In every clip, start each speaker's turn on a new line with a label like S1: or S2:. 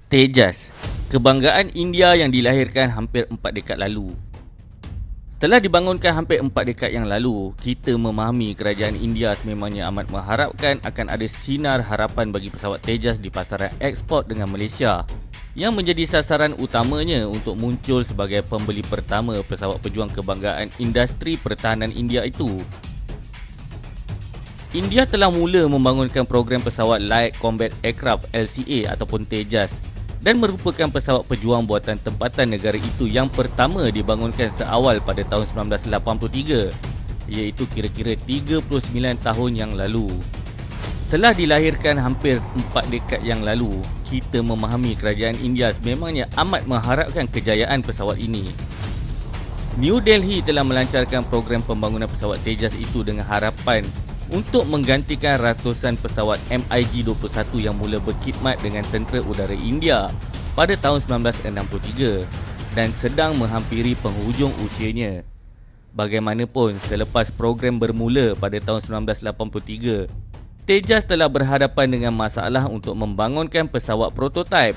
S1: Tejas, kebanggaan India yang dilahirkan hampir 4 dekad lalu. Telah dibangunkan hampir 4 dekad yang lalu, kita memahami kerajaan India sememangnya amat mengharapkan akan ada sinar harapan bagi pesawat Tejas di pasaran ekspor dengan Malaysia, yang menjadi sasaran utamanya untuk muncul sebagai pembeli pertama pesawat pejuang kebanggaan industri pertahanan India itu. India telah mula membangunkan program pesawat Light Combat Aircraft LCA ataupun Tejas dan merupakan pesawat pejuang buatan tempatan negara itu yang pertama dibangunkan seawal pada tahun 1983, iaitu kira-kira 39 tahun yang lalu. Telah dilahirkan hampir 4 dekad yang lalu, kita memahami kerajaan India sememangnya amat mengharapkan kejayaan pesawat ini. New Delhi telah melancarkan program pembangunan pesawat Tejas itu dengan harapan untuk menggantikan ratusan pesawat MiG-21 yang mula berkhidmat dengan tentera udara India pada tahun 1963 dan sedang menghampiri penghujung usianya. Bagaimanapun, selepas program bermula pada tahun 1983, Tejas telah berhadapan dengan masalah untuk membangunkan pesawat prototipe.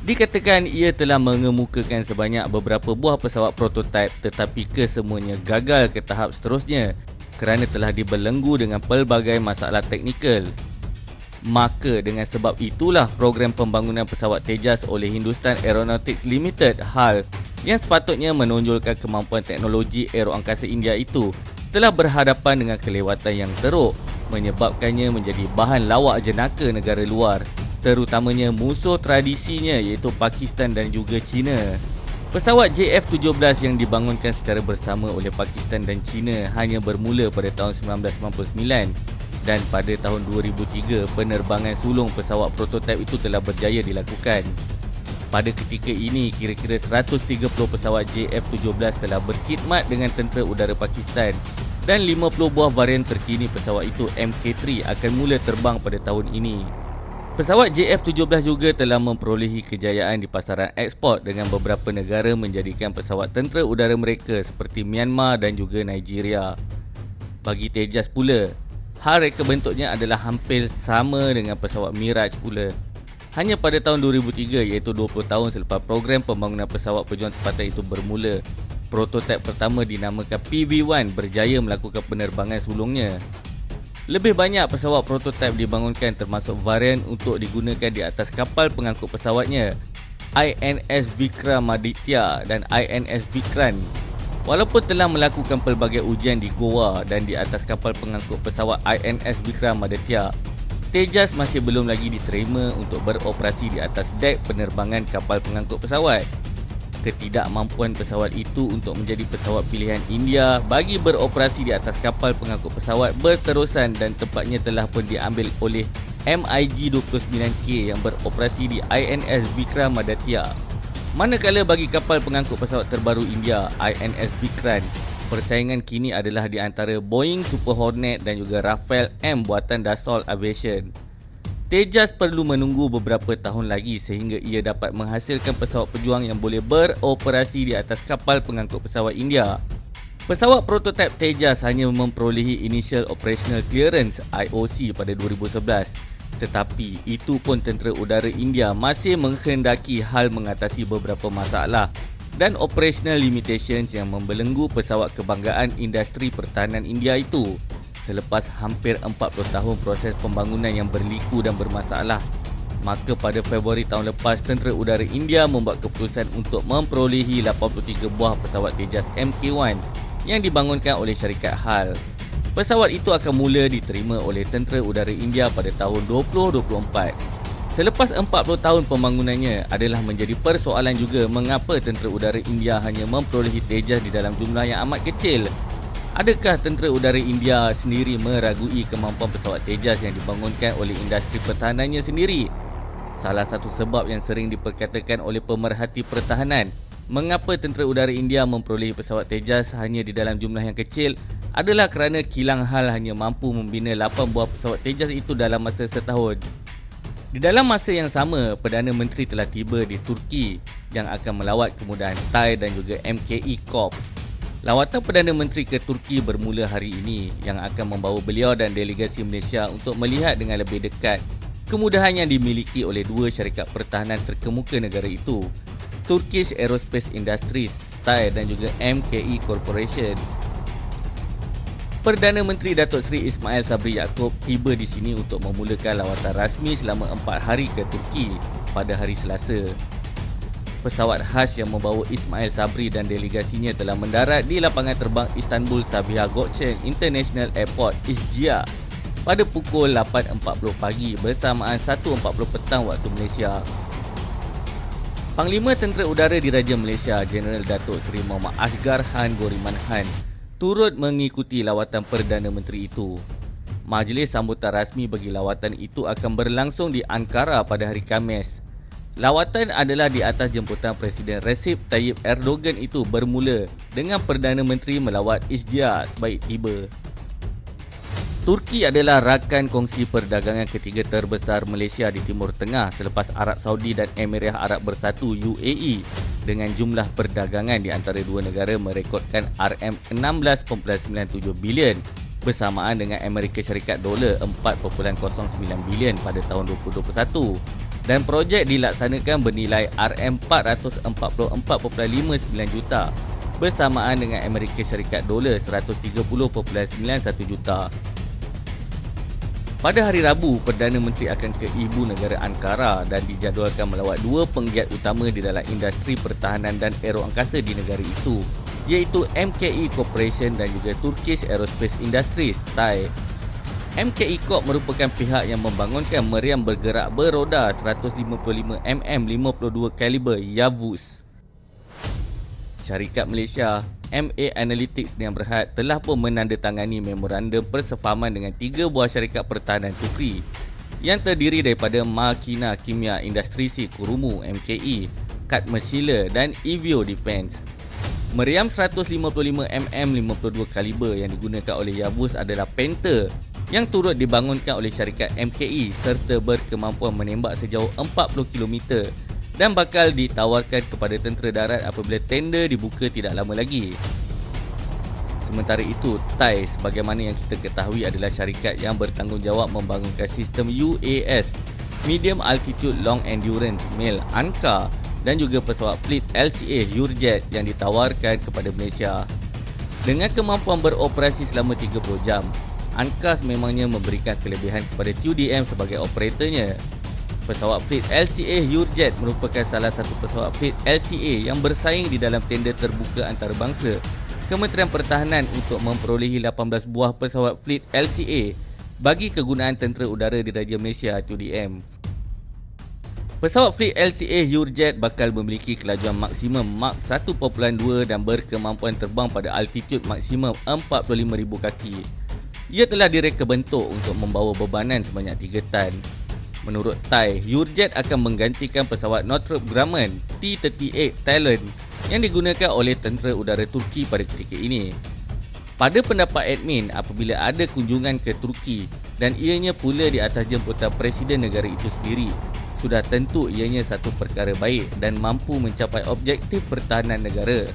S1: Dikatakan ia telah mengemukakan sebanyak beberapa buah pesawat prototipe tetapi kesemuanya gagal ke tahap seterusnya kerana telah dibelenggu dengan pelbagai masalah teknikal. Maka dengan sebab itulah program pembangunan pesawat Tejas oleh Hindustan Aeronautics Limited (HAL) yang sepatutnya menonjolkan kemampuan teknologi aeroangkasa India itu telah berhadapan dengan kelewatan yang teruk, menyebabkannya menjadi bahan lawak jenaka negara luar, terutamanya musuh tradisinya iaitu Pakistan dan juga China. Pesawat JF-17 yang dibangunkan secara bersama oleh Pakistan dan China hanya bermula pada tahun 1999 dan pada tahun 2003 penerbangan sulung pesawat prototipe itu telah berjaya dilakukan. Pada ketika ini, kira-kira 130 pesawat JF-17 telah berkhidmat dengan tentera udara Pakistan dan 50 buah varian terkini pesawat itu Mk3 akan mula terbang pada tahun ini. Pesawat JF-17 juga telah memperolehi kejayaan di pasaran ekspor dengan beberapa negara menjadikan pesawat tentera udara mereka seperti Myanmar dan juga Nigeria. Bagi Tejas pula, hal reka bentuknya adalah hampir sama dengan pesawat Miraj pula. Hanya pada tahun 2003 iaitu 20 tahun selepas program pembangunan pesawat pejuang tempatan itu bermula, prototipe pertama dinamakan PV-1 berjaya melakukan penerbangan sulungnya. Lebih banyak pesawat prototipe dibangunkan termasuk varian untuk digunakan di atas kapal pengangkut pesawatnya INS Vikramaditya dan INS Vikrant. Walaupun telah melakukan pelbagai ujian di Goa dan di atas kapal pengangkut pesawat INS Vikramaditya, Tejas masih belum lagi diterima untuk beroperasi di atas dek penerbangan kapal pengangkut pesawat. Ketidakmampuan pesawat itu untuk menjadi pesawat pilihan India bagi beroperasi di atas kapal pengangkut pesawat berterusan dan tempatnya telah pun diambil oleh MiG-29K yang beroperasi di INS Vikramaditya. Manakala bagi kapal pengangkut pesawat terbaru India, INS Vikrant, persaingan kini adalah di antara Boeing Super Hornet dan juga Rafale M buatan Dassault Aviation. Tejas perlu menunggu beberapa tahun lagi sehingga ia dapat menghasilkan pesawat pejuang yang boleh beroperasi di atas kapal pengangkut pesawat India. Pesawat prototipe Tejas hanya memperolehi Initial Operational Clearance (IOC) pada 2011. Tetapi itu pun tentera udara India masih menghendaki HAL mengatasi beberapa masalah dan operational limitations yang membelenggu pesawat kebanggaan industri pertahanan India itu. Selepas hampir 40 tahun proses pembangunan yang berliku dan bermasalah, maka pada Februari tahun lepas, tentera udara India membuat keputusan untuk memperolehi 83 buah pesawat Tejas Mk1 yang dibangunkan oleh syarikat HAL. Pesawat itu akan mula diterima oleh tentera udara India pada tahun 2024. Selepas 40 tahun pembangunannya, adalah menjadi persoalan juga mengapa tentera udara India hanya memperolehi Tejas di dalam jumlah yang amat kecil. Adakah tentera udara India sendiri meragui kemampuan pesawat Tejas yang dibangunkan oleh industri pertahanannya sendiri? Salah satu sebab yang sering diperkatakan oleh pemerhati pertahanan mengapa tentera udara India memperolehi pesawat Tejas hanya di dalam jumlah yang kecil adalah kerana kilang HAL hanya mampu membina 8 buah pesawat Tejas itu dalam masa setahun. Di dalam masa yang sama, Perdana Menteri telah tiba di Turki yang akan melawat kemudahan Thai dan juga MKE Corp. Lawatan Perdana Menteri ke Turki bermula hari ini yang akan membawa beliau dan delegasi Malaysia untuk melihat dengan lebih dekat Kemudahan yang dimiliki oleh dua syarikat pertahanan terkemuka negara itu, Turkish Aerospace Industries (TAI) dan juga MKE Corporation. Perdana Menteri Datuk Seri Ismail Sabri Yaakob tiba di sini untuk memulakan lawatan rasmi selama 4 hari ke Turki pada hari Selasa. Pesawat khas yang membawa Ismail Sabri dan delegasinya telah mendarat di lapangan terbang Istanbul Sabiha Gökçen International Airport (ISGIA) pada pukul 8.40 pagi bersamaan 1.40 petang waktu Malaysia. Panglima Tentera Udara Diraja Malaysia Jeneral Datuk Seri Muhammad Asghar Han Goriman Han turut mengikuti lawatan Perdana Menteri itu. Majlis sambutan rasmi bagi lawatan itu akan berlangsung di Ankara pada hari Khamis. Lawatan adalah di atas jemputan Presiden Recep Tayyip Erdogan itu bermula dengan Perdana Menteri melawat ISGIA sebaik tiba. Turki adalah rakan kongsi perdagangan ketiga terbesar Malaysia di Timur Tengah selepas Arab Saudi dan Emirat Arab Bersatu (UAE) dengan jumlah perdagangan di antara dua negara merekodkan RM16.97 bilion bersamaan dengan Amerika Syarikat dolar 4.09 bilion pada tahun 2021 dan projek dilaksanakan bernilai RM444.59 juta bersamaan dengan Amerika Syarikat dolar 130.91 juta. Pada hari Rabu, Perdana Menteri akan ke ibu negara Ankara dan dijadualkan melawat dua penggiat utama di dalam industri pertahanan dan aeroangkasa di negara itu, iaitu MKE Corporation dan juga Turkish Aerospace Industries (TAI). MKE Corp merupakan pihak yang membangunkan meriam bergerak beroda 155 mm 52 kaliber Yavuz. Syarikat Malaysia MA Analytics yang berhad telah pun menandatangani memorandum persefahaman dengan 3 buah syarikat pertahanan Turki yang terdiri daripada Makina Kimia Industrisi Kurumu (MKE), Katmesila dan Evio Defence. Meriam 155 mm 52 kaliber yang digunakan oleh Yavuz adalah Panther yang turut dibangunkan oleh syarikat MKE serta berkemampuan menembak sejauh 40 km dan bakal ditawarkan kepada tentera darat apabila tender dibuka tidak lama lagi. Sementara itu, TAI sebagaimana yang kita ketahui adalah syarikat yang bertanggungjawab membangunkan sistem UAS Medium Altitude Long Endurance (MEL) ANCA dan juga pesawat fleet LCA Hurjet yang ditawarkan kepada Malaysia. Dengan kemampuan beroperasi selama 30 jam, ANCA memangnya memberikan kelebihan kepada TUDM sebagai operatornya. Pesawat fleet LCA Hurjet merupakan salah satu pesawat fleet LCA yang bersaing di dalam tender terbuka antarabangsa Kementerian Pertahanan untuk memperolehi 18 buah pesawat fleet LCA bagi kegunaan Tentera Udara Diraja Malaysia (TUDM). Pesawat fleet LCA Hurjet bakal memiliki kelajuan maksimum Mach 1.2 dan berkemampuan terbang pada altitude maksimum 45,000 kaki. Ia telah direka bentuk untuk membawa bebanan sebanyak 3 tan. Menurut TAI, Hurjet akan menggantikan pesawat Northrop Grumman T-38 Talon yang digunakan oleh Tentera Udara Turki pada ketika ini. Pada pendapat admin, apabila ada kunjungan ke Turki dan ianya pula di atas jemputan Presiden negara itu sendiri, sudah tentu ianya satu perkara baik dan mampu mencapai objektif pertahanan negara.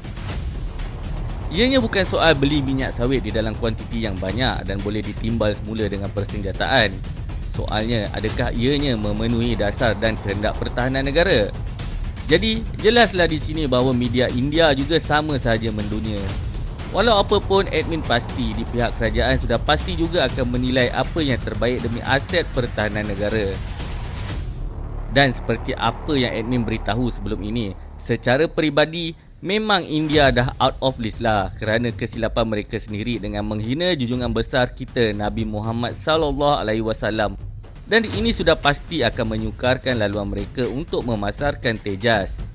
S1: Ianya bukan soal beli minyak sawit di dalam kuantiti yang banyak dan boleh ditimbal semula dengan persenjataan. Soalnya, adakah ianya memenuhi dasar dan kehendak pertahanan negara? Jadi, jelaslah di sini bahawa media India juga sama sahaja mendunia. Walau apa pun, admin pasti di pihak kerajaan sudah pasti juga akan menilai apa yang terbaik demi aset pertahanan negara. Dan seperti apa yang admin beritahu sebelum ini, secara peribadi, memang India dah out of list lah kerana kesilapan mereka sendiri dengan menghina junjungan besar kita Nabi Muhammad SAW. Dan ini sudah pasti akan menyukarkan laluan mereka untuk memasarkan Tejas.